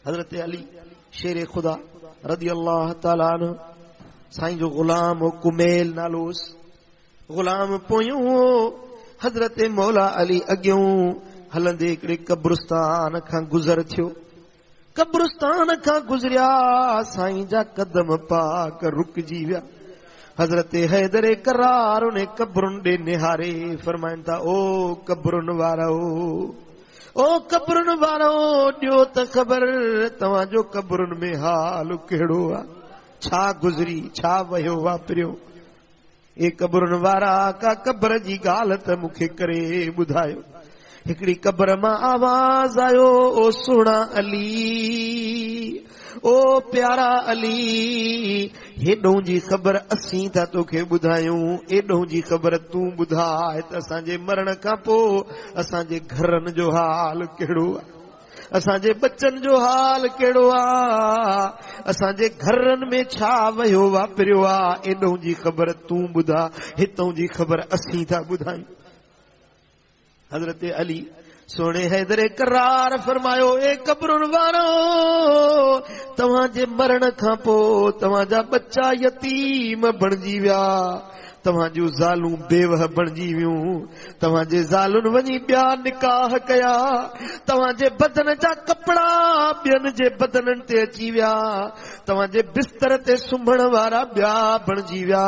हजरत अली शेर खुदा रदी अल्लाह ताला अन्हु साईं जो गुलाम हो कुमेल नालोस गुलाम पोयूं हजरत मौला अली अॻियों हलंदे हिकिड़े कब्रिस्तान खां गुज़र थियो। कब्रिस्तान खां गुज़रिया साईं जा कदम पाक रुकजी विया। हजरत हैदर करार उन कब्रुनि ॾे निहारे फरमाइनि था, ओ कब्रुनि वारो, ओ कब्रुनि वारो, ॾियो त ख़बर तव्हांजो कब्रुनि में हाल कहिड़ो आहे, छा गुज़री छा वयो वापरियो। ए कब्रुनि वारा का कब्र जी ॻाल्हि त मूंखे करे ॿुधायो। हिकिड़ी कब्र मां आवाज़ आयो, ओ सुहिणा अली, ओ प्यारा अली, हेॾों जी ख़बर असीं था तोखे ॿुधायूं, एॾों जी ख़बर तूं ॿुधाए त असांजे मरण खां पोइ असांजे घरनि जो हाल कहिड़ो आहे, असांजे बच्चनि जो हाल कहिड़ो आहे, असांजे घरनि में छा वयो वापरियो आहे, एॾों जी ख़बर तूं ॿुधा, हितों जी ख़बर असीं था ॿुधायूं। हजरत अली सोने हैदर करार फरमायो, ए कब्रुनि वारो, तव्हांजे मरण खां पोइ तव्हांजा बच्चा यतीम बणिजी विया, तव्हांजूं ज़ालूं बेवह बणिजी वियूं, तव्हांजे ज़ालुनि वञी ॿिया निकाह कया, तव्हांजे बदन जा कपिड़ा ॿियनि जे बदननि ते अची विया, तव्हांजे बिस्तर ते सुम्हण वारा ॿिया बणिजी विया,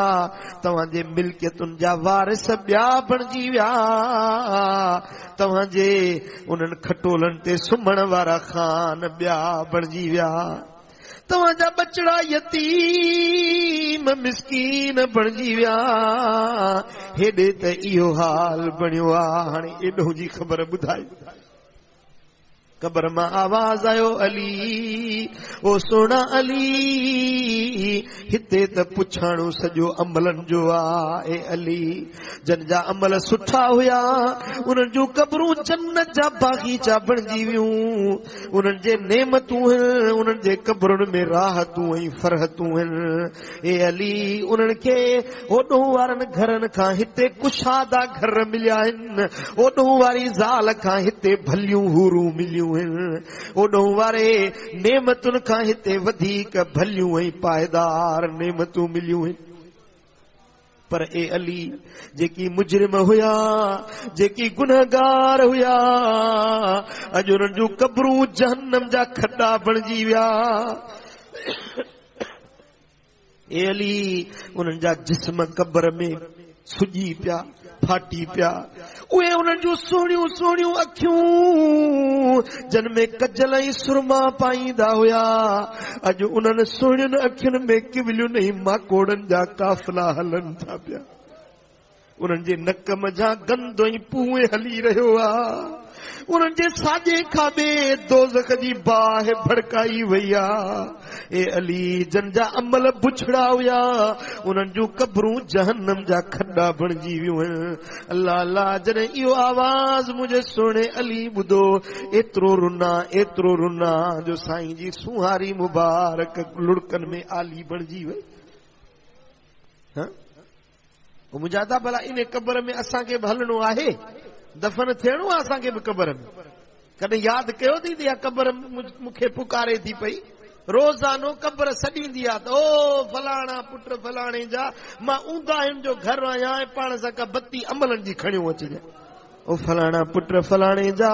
तव्हांजे मिल्कियतुनि जा वारिस ॿिया बणिजी विया, तव्हांजे उन्हनि खटोलनि ते सुम्हण वारा खान ॿिया बणिजी विया, तव्हांजा बचड़ा यतीम मिस्कीन बणिजी विया। हेॾे त इहो हाल बणियो आहे, हाणे एॾो जी ख़बर ॿुधाई। कब्र मां आवाज़ आयो, अली, ओ सोना अली, हिते त पुछाणो सॼो अमलनि जो आहे। अली जन जा अमल सुठा हुया उन्हनि जूं कब्रूं जन्नत जा बाग़ीचा बणिजी वियूं, उन्हनि जे नेमतूं आहिनि, उन्हनि जे कब्रुनि में राहतूं ऐं फरहतूं आहिनि। ए अली, उन्हनि खे ओॾों वारनि घरनि खां हिते कुशादा घर मिलिया आहिनि, ओॾों वारी ज़ाल खां हिते भलियूं हूरूं मिलियूं आहिनि, ओॾों वारे नेमतुनि खां हिते वधीक भलियूं ऐं पाइदार नेमतूं मिलियूं आहिनि। पर ए अली, जेकी मुजरिम हुया, जेकी गुनहगार हुया, अॼु उन्हनि जूं कब्रूं जहन्नम जा खड्डा बणिजी विया। ए अली, उन्हनि जा जिस्म कब्र में सुॼी पिया, फाटी पिया, उहे उन्हनि जूं सोहणियूं सोहणियूं अखियूं जन में कजल ऐं सुरमा पाईंदा हुया, अॼु उन्हनि सोहणियुनि अखियुनि में किवलियुनि ऐं माकोड़नि जा काफ़िला हलनि था पिया, उन्हनि जे नक मझां गंद ऐं पूए हली रहियो आहे, उन्हनि जे साॼे खाॿे दोज़ख जी बाहि भड़काई वई आहे। ए अली, जन जा अमल बुछड़ा हुया उन्हनि जूं कब्रूं जहन्नम जा खड्डा बणिजी वियूं आहिनि। अल्लाह अल्लाह, जॾहिं इहो आवाज़ मुंहिंजे सोणे अली ॿुधो, एतिरो रुना जो साईं जी सुहारी मुबारक लुड़कनि में आली बणिजी वई। मुंहिंजा था भला इन कब्र में असांखे बि हलणो आहे, दफ़न थियणो आहे असांखे बि कब्र में। कॾहिं यादि कयो थी इहा कब्र मूंखे पुकारे थी पई, रोज़ानो कब्र सॾींदी आहे त ओ फलाणा पुट फलाणे जा, मां ऊंदाहियुनि जो घर आहियां ऐं पाण सां का बत्ती अमलनि जी खणियूं अचिजांइ। ओ फलाणा पुट फलाणे जा,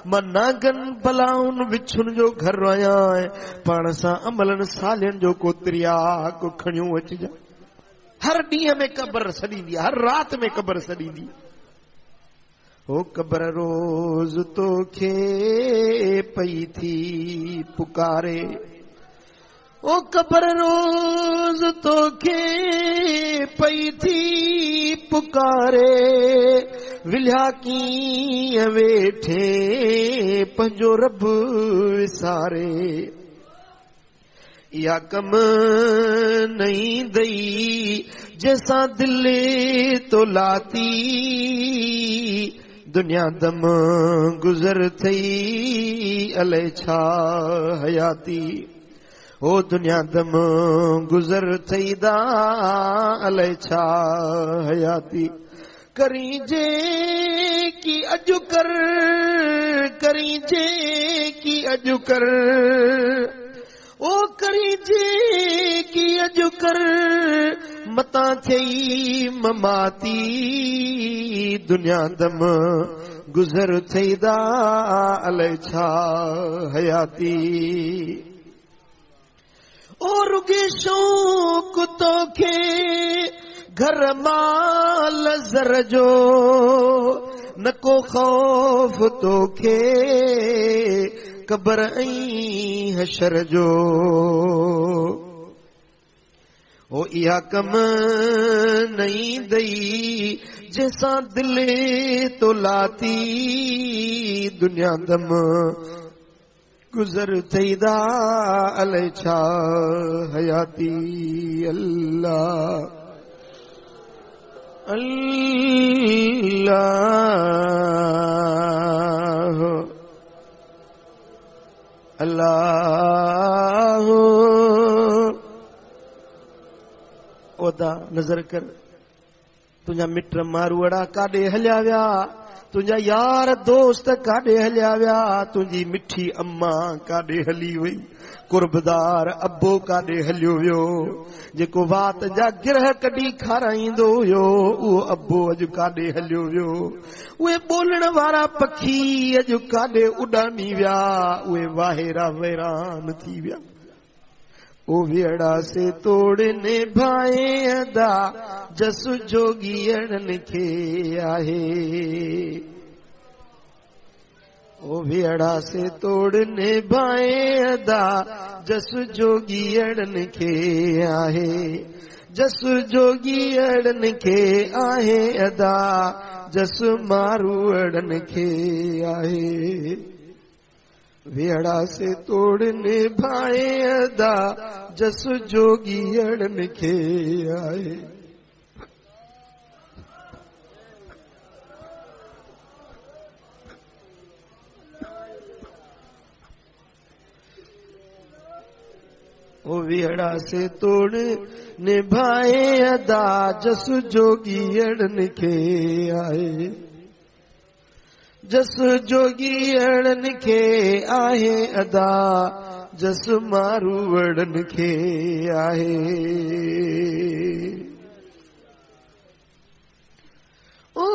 मां नागनि बलाउनि विछुनि जो घर आहियां ऐं पाण सां अमलनि सालियनि जो को त्रियाक खणियूं अचिजांइ। हर ॾींहं में कब्र सॾींदी आहे, हर राति में कब्र सॾींदी। ओ कब्र रोज़ तोखे पई थी पुकारे, ओ कब्र रोज़ तोखे पई थी पुकारे, विलिया कीअं वेठे पंहिंजो रब विसारे। या कम नहीं दई जैसा दिल तो लाती, दुनिया दम गुजर थई अले छा हयाती। ओ दुनिया दम गुजर थई दा अले छा हयाती। करी जे की अजु कर, करी जे की अजु कर, ओ करी जे की अजु कर, मता थई ममाती दुनिया दम गुज़र थईदा अलाए छा हयाती। ओ रुगे शौक़ तोखे घर माल ज़र जो, न को ख़ौफ़ तोखे कबर ऐं हशर जो। ओ इहा कम नहीं दई जैसां दिले तो लाती दुनिया दम गुज़र थईदा अलाए छा हयाती। अल्लाह अल्लाह अल्लाह। ओदा नज़र कर, तुंहिंजा मिट मारूअड़ा काॾे हलिया विया, तुंहिंजा यार दोस्त काॾे हलिया विया, तुंहिंजी मिठी अम्मा काॾे हली वई, कुर्बदार अब्बो काॾे हलियो वियो, जेको वात जा गिरह कढी खाराईंदो हुयो उहो अब्बो अॼु काॾे हलियो वियो। उहे ॿोलण वारा पखी अॼु काॾे उॾामी विया, उहे वाहेरा वैरान थी विया। ओ वेड़ा से तोड़ निभाए अदा जस जोगियड़न खे आहे। ओ वेड़ा से तोड़ निभाए अदा जस जोगियड़न खे आहे। जस जोगियड़न खे आहे अदा जस मारूअड़न खे आहे। वेड़ा से तोड़ निभाए अदा जस जोगियड़न खे आहे। ओ वेड़ा से तोड़ निभाए अदा जस जोगियड़न खे आहे। जस जोगियड़न खे आहे अदा जस मारूअड़न खे आहे। ओ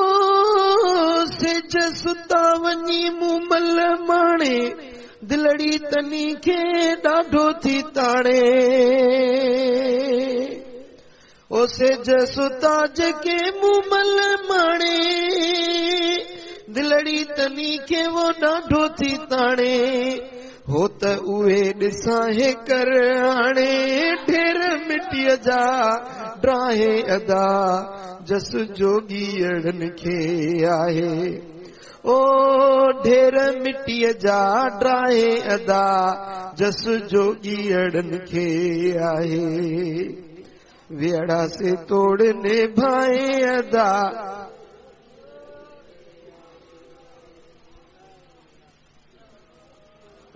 सिज सुता वञी मूमल माणे दिलड़ी तनी खे ॾाढो थी ताणे। ओ सिज सुता जेके मूमल माणे दिलड़ी तनी खे वो ॾाढो थी ताणे। हो त उहे ॾिसां हे कर हाणे ढेर मिटीअ जा ड्राहे अदा जस जोगियड़न खे आहे। ओ ढेर मिटीअ जा ड्राहे अदा जस जोगियड़न खे आहे। वेड़ा से तोड़ निभाए अदा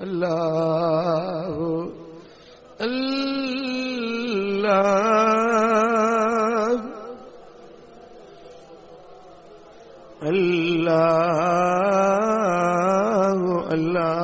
अल्लाह अल्लाह अल्लाह अल्लाह